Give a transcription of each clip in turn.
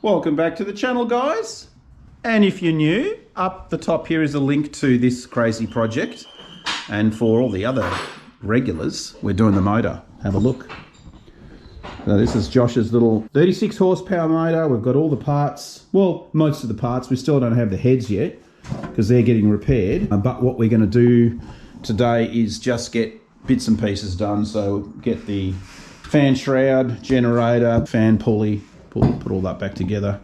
Welcome back to the channel, guys. And if you're new, up the top here is a link to this crazy project. And for all the other regulars, we're doing the motor. Have a look. So this is Josh's little 36 horsepower motor. We've got all the parts. Well, most of the parts. We still don't have the heads yet because they're getting repaired. But what we're going to do today is just get bits and pieces done. So get the fan shroud, generator, fan pulley, put all that back together,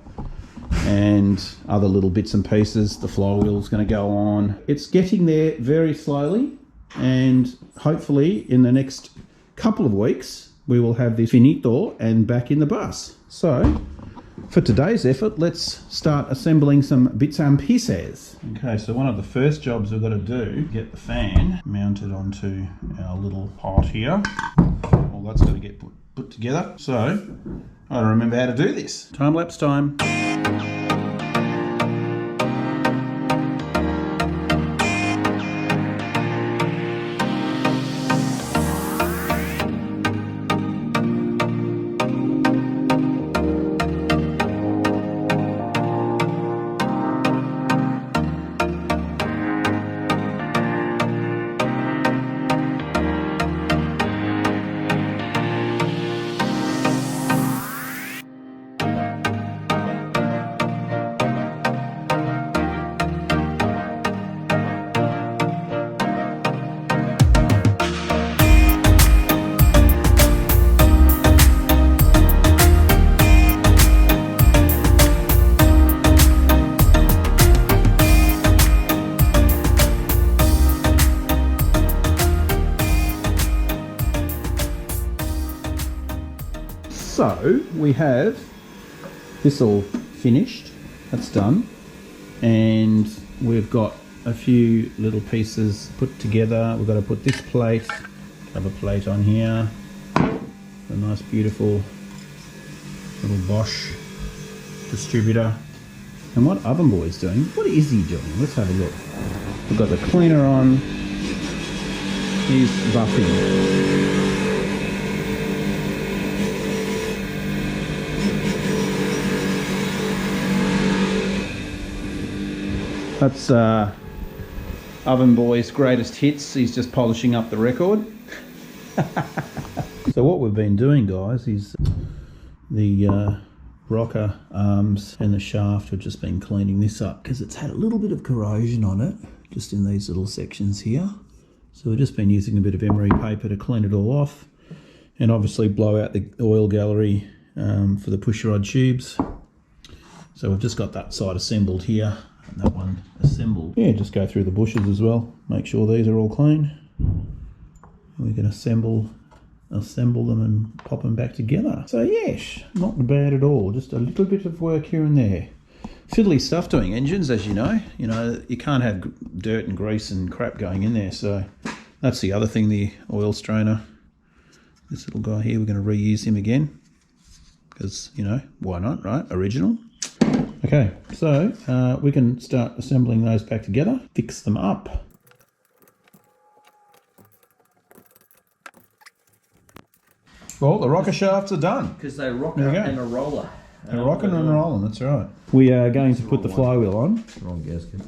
and other little bits and pieces. The flywheel's going to go on. It's getting there very slowly, and hopefully in the next couple of weeks we will have this finito and back in the bus. So for today's effort, let's start assembling some bits and pieces. Okay, so one of the first jobs we've got to do, get the fan mounted onto our little pot here. All that's got to get put together. So I don't remember how to do this. Time lapse time. So we have this all finished, that's done, and we've got a few little pieces put together. We've got to put this plate, cover plate on here, a nice beautiful little Bosch distributor. And what Oven Boy's doing, what is he doing? Let's have a look. We've got the cleaner on, he's buffing. That's Oven Boy's greatest hits. He's just polishing up the record. So what we've been doing, guys, is the rocker arms and the shaft. We've just been cleaning this up because it's had a little bit of corrosion on it, just in these little sections here. So we've just been using a bit of emery paper to clean it all off, and obviously blow out the oil gallery for the pushrod tubes. So we've just got that side assembled here. And that one assembled. Yeah, just go through the bushes as well. Make sure these are all clean. We can assemble them and pop them back together. So yes, not bad at all. Just a little bit of work here and there. Fiddly stuff doing engines, as you know. You know, you can't have dirt and grease and crap going in there. So that's the other thing, the oil strainer. This little guy here, we're going to reuse him again. Because, you know, why not, right? Original. Okay, so we can start assembling those back together, fix them up. Well, the rocker shafts are done. Because they rock and a roller. They're rocking and rolling, that's right. We are going to put the flywheel on. Wrong gasket.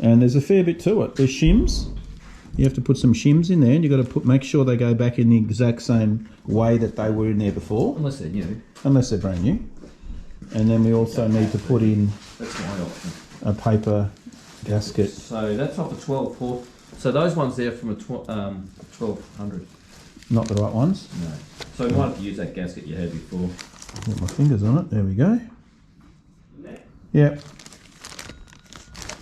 And there's a fair bit to it. There's shims. You have to put some shims in there, and you've got to make sure they go back in the exact same way that they were in there before. Unless they're new. Unless they're brand new. And then we also need to put in a paper gasket. So that's off a 12 horse. So those ones there from a 1200. Not the right ones? No. So we might have to use that gasket you had before. Put my fingers on it. There we go. Yep.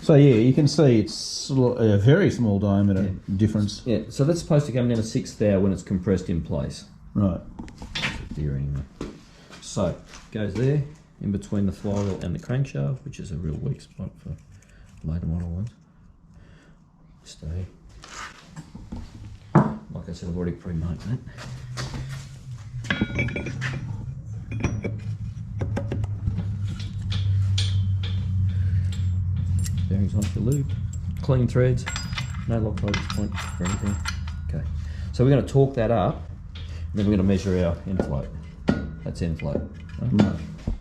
So yeah, you can see it's a very small diameter difference. Yeah. So that's supposed to come down a 1/6 thou when it's compressed in place. Right. Theory anyway. So goes there. In between the flywheel and the crankshaft, which is a real weak spot for later model ones. Stay. Like I said, I've already pre-marked that. Bearings on for lube. Clean threads. No lock focus point or anything. Okay. So we're going to torque that up, and then we're going to measure our end float. That's end float. Right?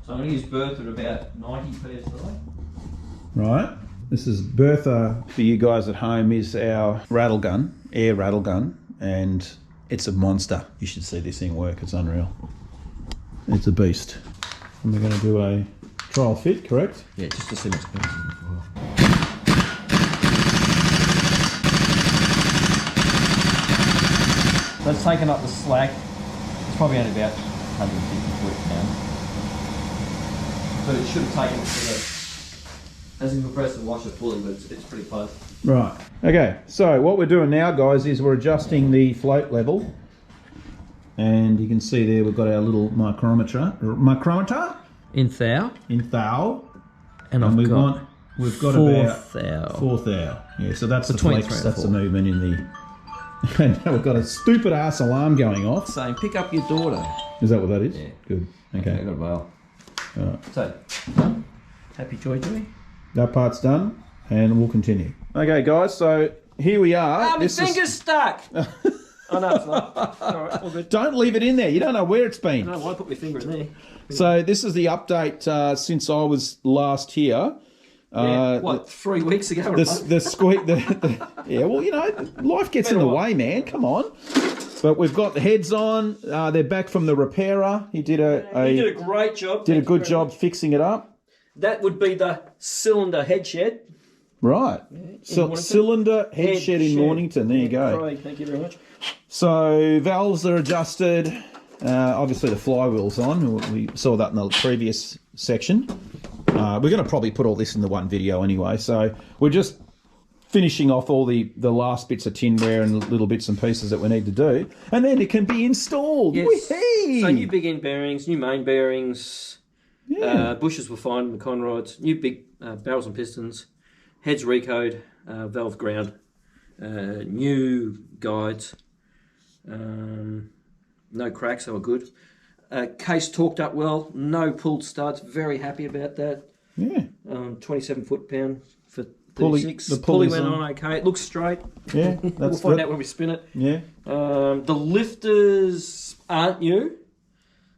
So I'm going to use Bertha at about 90 psi. Right. This is Bertha, for you guys at home, is our rattle gun, air rattle gun, and it's a monster. You should see this thing work, it's unreal. It's a beast. And we're going to do a trial fit, correct? Yeah, just to see what's going on. So it's taken up the slack. It's probably only about 150 foot now. But it should have taken it to the... Hasn't compressed the washer fully, but it's pretty close. Right. Okay, so what we're doing now, guys, is we're adjusting the float level. And you can see there we've got our little micrometer. In thou. In thou. And we've got about thou. 4 thou. Yeah, so that's Between the flex, 3 and that's the 4. movement in the... And now we've got a stupid ass alarm going off. Saying, pick up your daughter. Is that what that is? Yeah. Good. Okay. I got a bail. Alright. So, happy joy. That part's done, and we'll continue. Okay, guys, so here we are. My finger's stuck! Oh, no, it's not. Alright, all good. Don't leave it in there. You don't know where it's I been. don't know why I put my finger in there. So this is the update since I was last here. Yeah, 3 weeks ago? The squeak. Yeah, well, you know, life gets in the way, man. Come on. But we've got the heads on. They're back from the repairer. He did He did a great job. Did a good job fixing it up. That would be the cylinder head shed. Right. So, cylinder head shed in Mornington. There you go. Craig, thank you very much. So valves are adjusted. Obviously the flywheel's on. We saw that in the previous section. We're going to probably put all this in the one video anyway. So we're just finishing off all the last bits of tinware and little bits and pieces that we need to do. And then it can be installed. Yes. Whee! So new big end bearings, new main bearings. Yeah. Bushes were fine in the conrods. New big barrels and pistons. Heads recode. Valve ground. New guides. No cracks, they were good. Case torqued up well. No pulled studs. Very happy about that. Yeah. 27 foot-pound for 36. The pulley pulley's went on okay. It looks straight. Yeah. We'll find out when we spin it. Yeah. The lifters aren't new.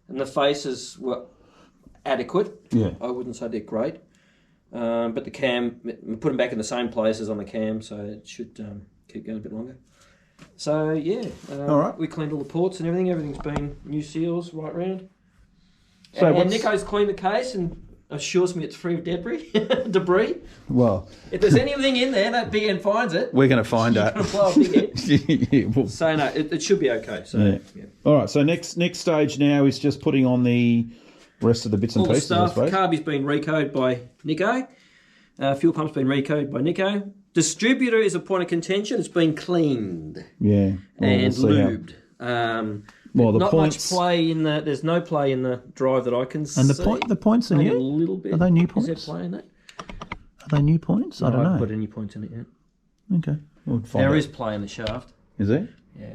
And the faces were adequate. Yeah. I wouldn't say they're great. But the cam, we put them back in the same places on the cam, so it should keep going a bit longer. So, yeah. All right. We cleaned all the ports and everything. Everything's been new seals right round. So and Nico's cleaned the case and assures me it's free of debris. Well, If there's anything in there, that big end finds it. we're going to find You're out. going to blow a big end. Yeah, well, So, no, it should be okay. So, yeah. all right. So next stage now is just putting on the rest of the bits and All the pieces, I stuff. suppose. Carby's been recode by Nico. Fuel pump's been recode by Nico. Distributor is a point of contention. It's been cleaned Yeah. Well, and we'll see how- lubed. Well, the not points- much play in the. There's no play in the drive that I can see. And the points are Only a new? little bit. Are they new Is there points? play in that? Are they new points? I don't I haven't know. put any points in it yet. Okay. We'll find There out. is play in the shaft. Is there? Yeah.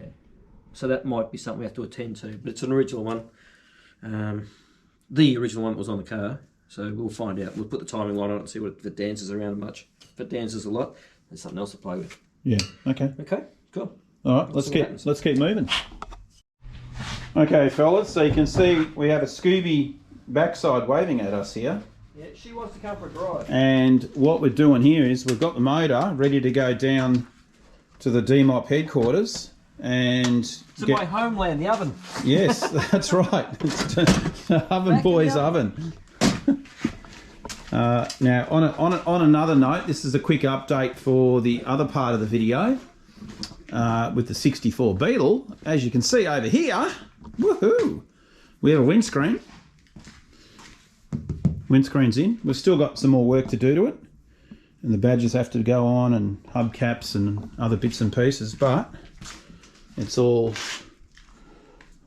So that might be something we have to attend to. But it's an original one. The original one that was on the car. So we'll find out. We'll put the timing line on it and see if it dances around much. If it dances a lot, there's something else to play with. Yeah. Okay. Okay, cool. All right. Let's see what keep happens. moving. Okay, fellas. So you can see we have a Scooby backside waving at us here. Yeah, she wants to come for a drive. And what we're doing here is we've got the motor ready to go down to the D-mop headquarters and To my homeland, the oven. Yes, that's right. It's the oven boy's oven. Now, on another note, this is a quick update for the other part of the video with the 64 Beetle. As you can see over here, woohoo! We have a windscreen. Windscreen's in. We've still got some more work to do to it, and the badges have to go on, and hubcaps and other bits and pieces, but it's all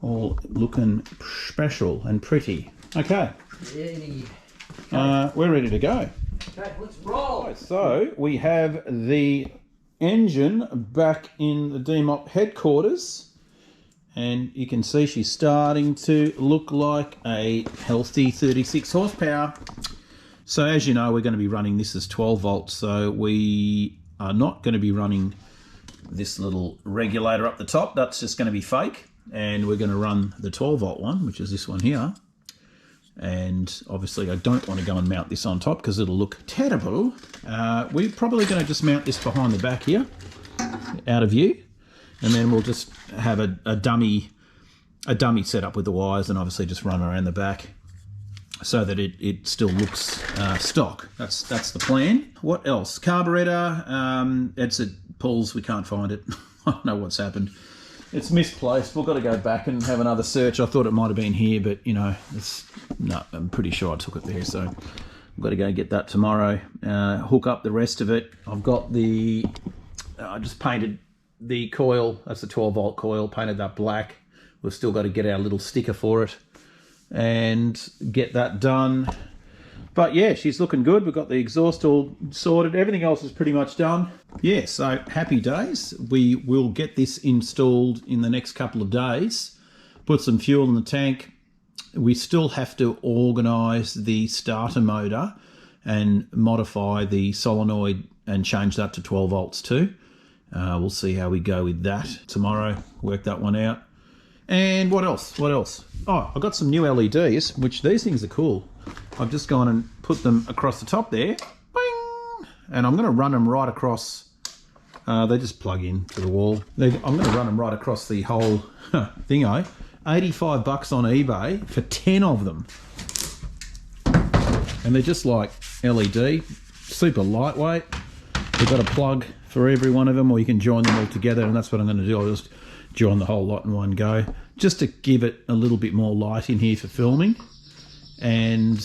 looking special and pretty. Okay, we're ready to go. Okay, let's roll. So we have the engine back in the D-mop headquarters, and you can see she's starting to look like a healthy 36 horsepower. So as you know, we're going to be running this as 12 volts, so we are not going to be running this little regulator up the top. That's just going to be fake, and we're going to run the 12 volt one, which is this one here. And obviously I don't want to go and mount this on top because it'll look terrible. We're probably going to just mount this behind the back here, out of view, and then we'll just have a dummy setup with the wires, and obviously just run around the back so that it still looks stock. That's the plan. What else? Carburetor. It pulls. We can't find it. I don't know what's happened. It's misplaced. We've got to go back and have another search. I thought it might have been here, but you know, no, I'm pretty sure I took it there. So I've got to go get that tomorrow. Hook up the rest of it. I've got I just painted the coil. That's the 12-volt coil. Painted that black. We've still got to get our little sticker for it and get that done. But yeah, she's looking good. We've got the exhaust all sorted. Everything else is pretty much done. Yeah, so happy days. We will get this installed in the next couple of days. Put some fuel in the tank. We still have to organise the starter motor and modify the solenoid and change that to 12 volts too. We'll see how we go with that tomorrow. Work that one out. And what else? What else? Oh, I've got some new LEDs, which these things are cool. I've just gone and put them across the top there. Bing! And I'm going to run them right across. They just plug in to the wall. I'm going to run them right across the whole thingo. $85 on eBay for 10 of them. And they're just like LED, super lightweight. We've got a plug for every one of them, or you can join them all together, and that's what I'm going to do. I'll just join the whole lot in one go, just to give it a little bit more light in here for filming. And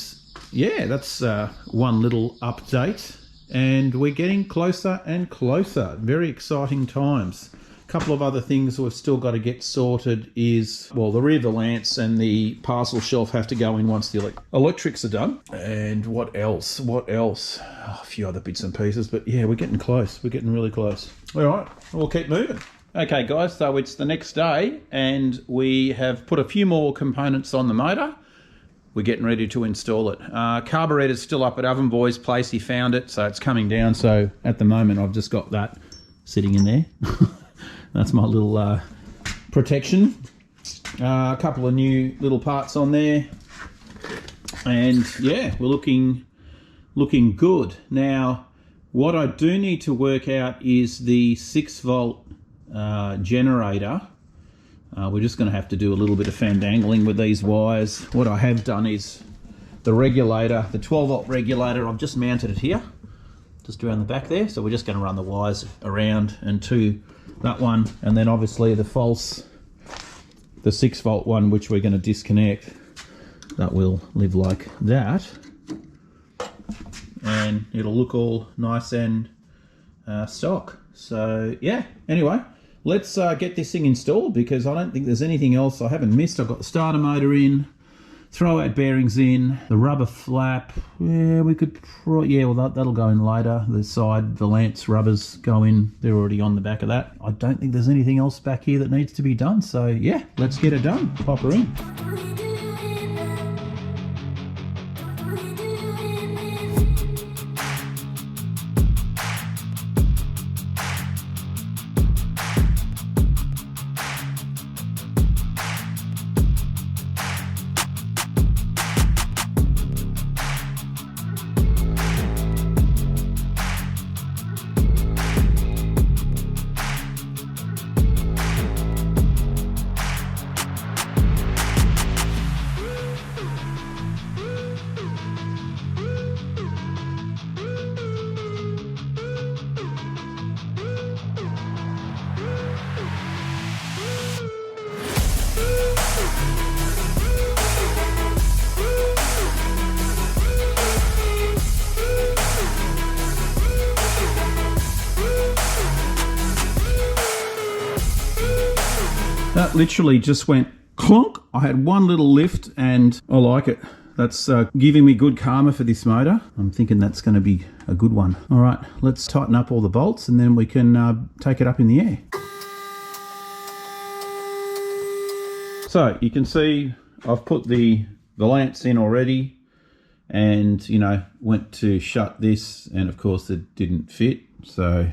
yeah, that's one little update, and we're getting closer and closer. Very exciting times. A couple of other things we've still got to get sorted is, well, the rear valance and the parcel shelf have to go in once the electrics are done. And what else? What else? Oh, a few other bits and pieces, but yeah, we're getting close. We're getting really close. All right, we'll keep moving. Okay guys, so it's the next day and we have put a few more components on the motor. We're getting ready to install it. Carburetor's still up at Oven Boy's place. He found it, so it's coming down. So at the moment, I've just got that sitting in there. That's my little protection. A couple of new little parts on there. And yeah, we're looking good. Now, what I do need to work out is the 6-volt generator. We're just going to have to do a little bit of fandangling with these wires. What I have done is the regulator, the 12-volt regulator, I've just mounted it here, just around the back there. So we're just going to run the wires around and to that one, and then obviously the 6-volt one, which we're going to disconnect. That will live like that, and it'll look all nice and stock. So yeah, anyway, let's get this thing installed, because I don't think there's anything else I haven't missed. I've got the starter motor in, throw-out bearings in, the rubber flap. Yeah, we could yeah, well that'll go in later. The side valance rubbers go in. They're already on the back of that. I don't think there's anything else back here that needs to be done. So yeah, let's get it done. Pop her in. That literally just went clonk. I had one little lift and I like it. That's giving me good karma for this motor. I'm thinking that's going to be a good one. All right, let's tighten up all the bolts and then we can take it up in the air. So you can see I've put the valance in already, and you know, went to shut this and of course it didn't fit. So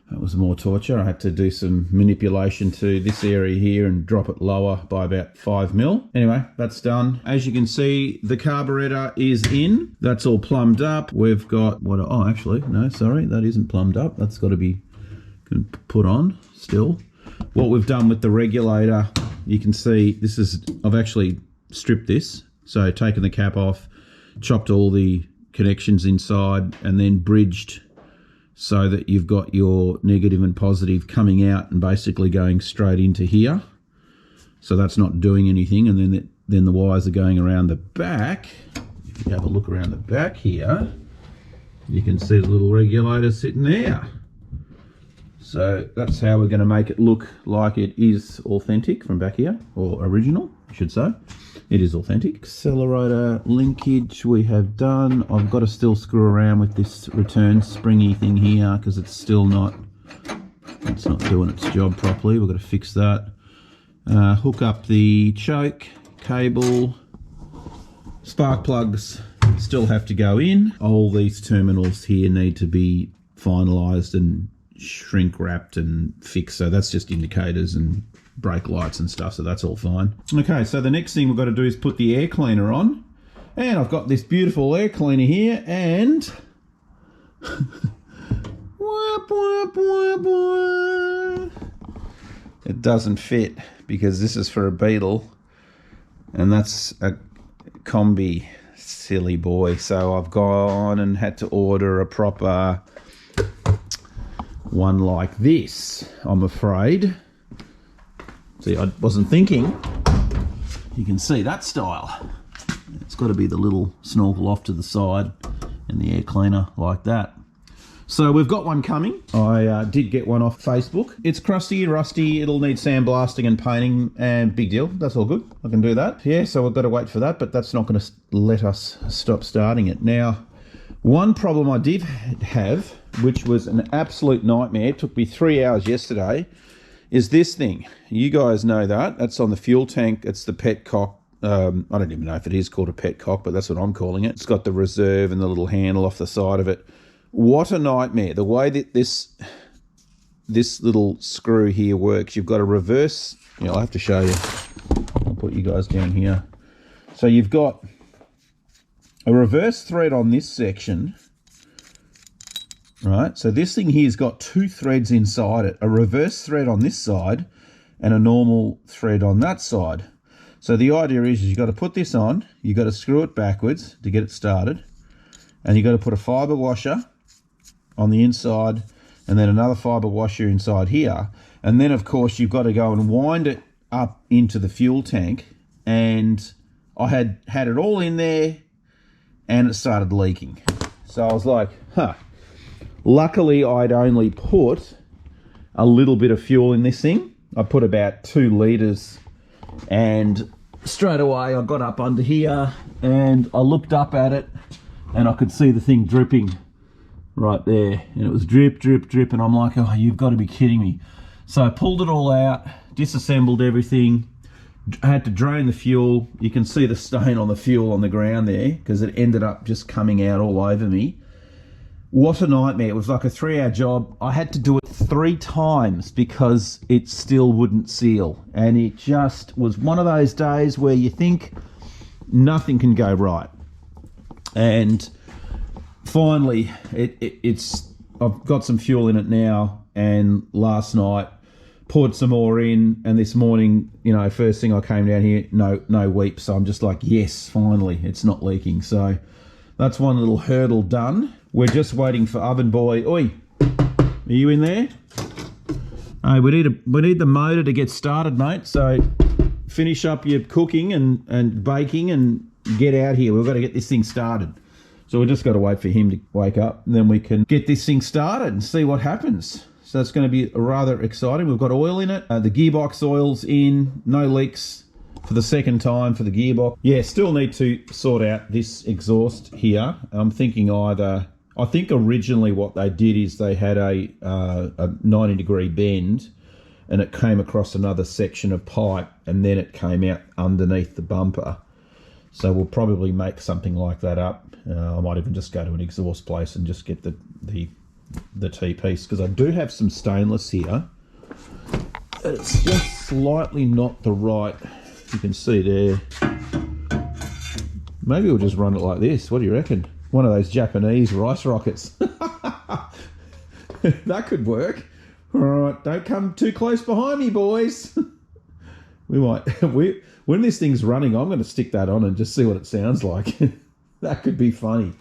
That was more torture. I had to do some manipulation to this area here and drop it lower by about 5 mil. Anyway, that's done. As you can see, the carburetor is in. That's all plumbed up. We've got what? Oh, actually, no, sorry, that isn't plumbed up. That's got to be put on still. What we've done with the regulator, you can see this is, I've actually stripped this. So taken the cap off, chopped all the connections inside, and then bridged so that you've got your negative and positive coming out and basically going straight into here. So that's not doing anything, and then the wires are going around the back. If you have a look around the back here, you can see the little regulator sitting there. So that's how we're going to make it look like it is authentic from back here, or original, I should say. It is authentic. Accelerator linkage we have done. I've got to still screw around with this return springy thing here because it's still not, it's not doing its job properly. We've got to fix that. Hook up the choke, cable, spark plugs still have to go in. All these terminals here need to be finalised and shrink wrapped and fixed, so that's just indicators and brake lights and stuff, so that's all fine. Okay, so the next thing we've got to do is put the air cleaner on, and I've got this beautiful air cleaner here, and it doesn't fit because this is for a Beetle and that's a combi, silly boy. So I've gone and had to order a proper one like this, I'm afraid. See, I wasn't thinking. You can see that style. It's got to be the little snorkel off to the side and the air cleaner like that. So we've got one coming. I did get one off Facebook. It's crusty, rusty, it'll need sandblasting and painting, and big deal, that's all good. I can do that. Yeah, so we've got to wait for that, but that's not going to let us stop starting it. Now, one problem I did have, which was an absolute nightmare, it took me 3 hours yesterday, is this thing. You guys know that. That's on the fuel tank. It's the petcock. I don't even know if it is called a petcock, but that's what I'm calling it. It's got the reserve and the little handle off the side of it. What a nightmare. The way that this little screw here works, you've got a reverse. Yeah, I'll have to show you. I'll put you guys down here. So you've got a reverse thread on this section. Right, so this thing here's got two threads inside it, a reverse thread on this side and a normal thread on that side. So the idea is you've got to put this on, you've got to screw it backwards to get it started, and you've got to put a fibre washer on the inside and then another fibre washer inside here. And then, of course, you've got to go and wind it up into the fuel tank, and I had it all in there and it started leaking. So I was like, huh. Luckily, I'd only put a little bit of fuel in this thing. I put about 2 litres, and straight away I got up under here and I looked up at it and I could see the thing dripping right there. And it was drip, drip, drip, and I'm like, oh, you've got to be kidding me. So I pulled it all out, disassembled everything. I had to drain the fuel. You can see the stain on the fuel on the ground there because it ended up just coming out all over me. What a nightmare. It was like a 3-hour job. I had to do it 3 times because it still wouldn't seal. And it just was one of those days where you think nothing can go right. And finally, I've got some fuel in it now, and last night poured some more in, and this morning, you know, first thing I came down here, no weep. So I'm just like, yes, finally, it's not leaking. So that's one little hurdle done. We're just waiting for Oven Boy. Oi, are you in there? Hey, we need the motor to get started, mate. So finish up your cooking and baking and get out here. We've got to get this thing started. So we've just got to wait for him to wake up, and then we can get this thing started and see what happens. So it's going to be rather exciting. We've got oil in it. The gearbox oil's in. No leaks for the second time for the gearbox. Yeah, still need to sort out this exhaust here. I'm thinking I think originally what they did is they had a 90-degree bend, and it came across another section of pipe, and then it came out underneath the bumper. So we'll probably make something like that up. I might even just go to an exhaust place and just get the the T-piece, because I do have some stainless here. It's just slightly not the right, you can see there. Maybe we'll just run it like this. What do you reckon? One of those Japanese rice rockets. That could work. All right, don't come too close behind me, boys. We might, when this thing's running, I'm going to stick that on and just see what it sounds like. That could be funny.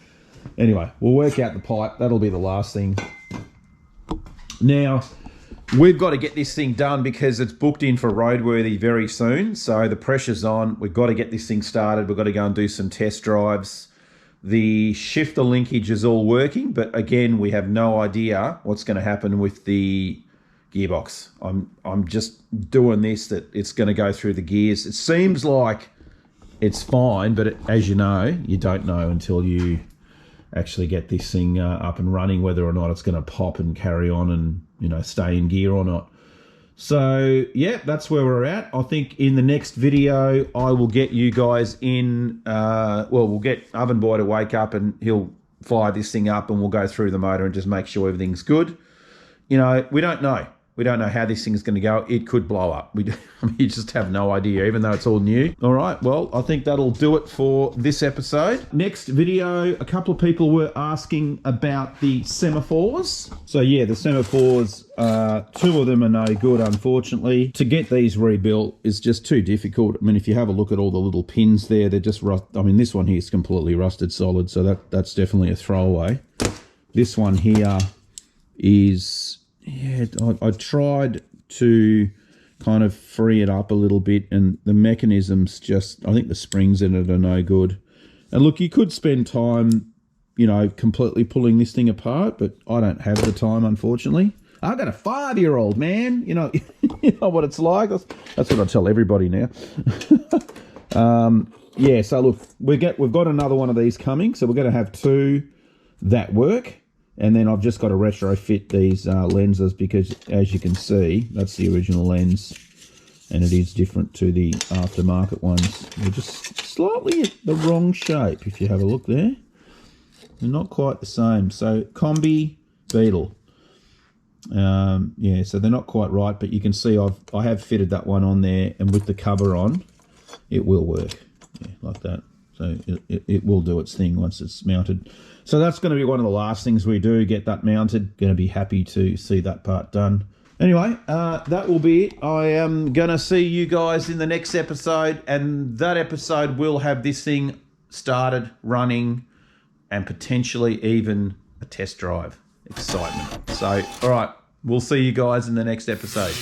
Anyway, we'll work out the pipe. That'll be the last thing. Now, we've got to get this thing done because it's booked in for roadworthy very soon. So the pressure's on. We've got to get this thing started. We've got to go and do some test drives. The shifter linkage is all working, but again, we have no idea what's going to happen with the gearbox. I'm just doing this, that it's going to go through the gears. It seems like it's fine, but as you know, you don't know until you actually get this thing up and running, whether or not it's going to pop and carry on and, you know, stay in gear or not. So yeah, that's where we're at. I think in the next video, I will get you guys in, well, we'll get Oven Boy to wake up and he'll fire this thing up and we'll go through the motor and just make sure everything's good. You know, we don't know. We don't know how this thing is going to go. It could blow up. You just have no idea, even though it's all new. All right, well, I think that'll do it for this episode. Next video, a couple of people were asking about the semaphores. So yeah, the semaphores, 2 of them are no good, unfortunately. To get these rebuilt is just too difficult. I mean, if you have a look at all the little pins there, they're just rust. I mean, this one here is completely rusted solid, so that's definitely a throwaway. This one here is... yeah, I tried to kind of free it up a little bit, and the mechanism's just, I think the springs in it are no good. And look, you could spend time, you know, completely pulling this thing apart, but I don't have the time, unfortunately. I've got a 5-year-old, man. You know, you know what it's like. That's what I tell everybody now. Yeah, so look, we've got another one of these coming, so we're going to have 2 that work. And then I've just got to retrofit these lenses because, as you can see, that's the original lens. And it is different to the aftermarket ones. They're just slightly at the wrong shape, if you have a look there. They're not quite the same. So, Combi, Beetle. Yeah, so they're not quite right, but you can see I have fitted that one on there. And with the cover on, it will work. Yeah, like that. So it will do its thing once it's mounted. So that's going to be one of the last things we do, get that mounted. Going to be happy to see that part done. Anyway, that will be it. I am going to see you guys in the next episode, and that episode will have this thing started, running, and potentially even a test drive. Excitement. So, all right, we'll see you guys in the next episode.